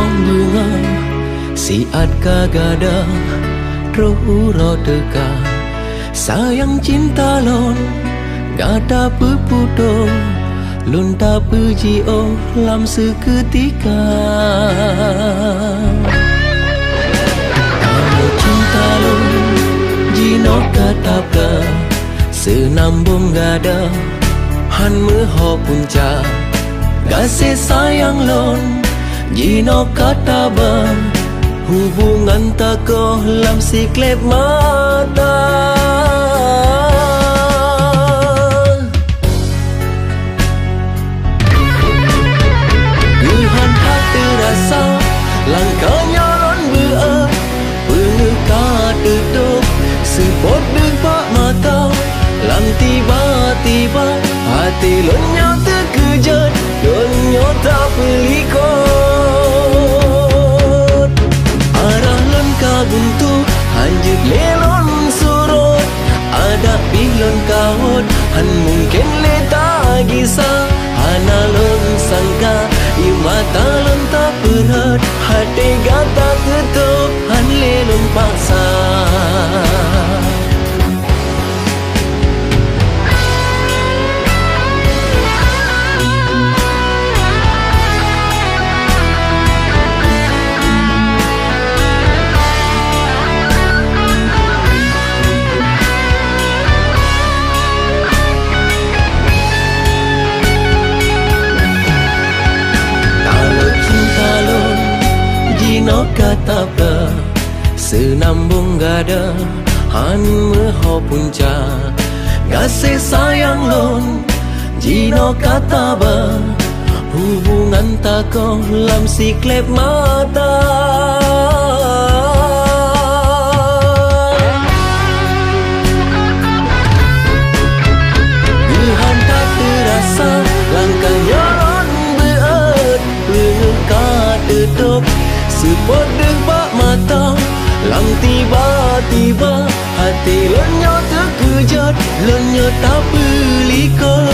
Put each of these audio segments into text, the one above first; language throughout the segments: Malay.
om bunga siat kagada rohu rodeka sayang cinta lon gada pepudo lun ta puji oh lam seketika kalau cinta lon jino katapka senambung gada han meho punca kasih sayang lon jino kataba hubungan takoh lam siklep mata Tuhan hak terasa langkahnya lon berat pengekat tutup sepot depak mata lam tiba-tiba hati lonnya terkejut lonnya tak pelikot arah lon kabuntu hanjut lelon surut ada pilon kahut han mungkin leta gisa hana lon sangka i mata lon tak berat hati gata tutup han lelon paksa no katapa senambung gada han meho punca kasih sayang lon jino kataba hubungan takoh lam siklep mata Tuhan tak terasa langkahnya lon berat pengekat tutup sepot depak mata lang tiba-tiba hati lonnya terkejut lonnya tak pelikot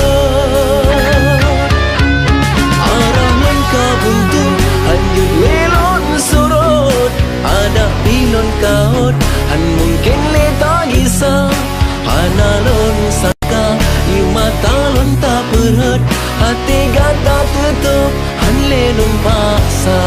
arah lon kabuntu hanjut lelon surut ada pilon kaut han mungkin leta gisa hana lon sangka i mata lon tak berat hati gata tutup han lelon paksa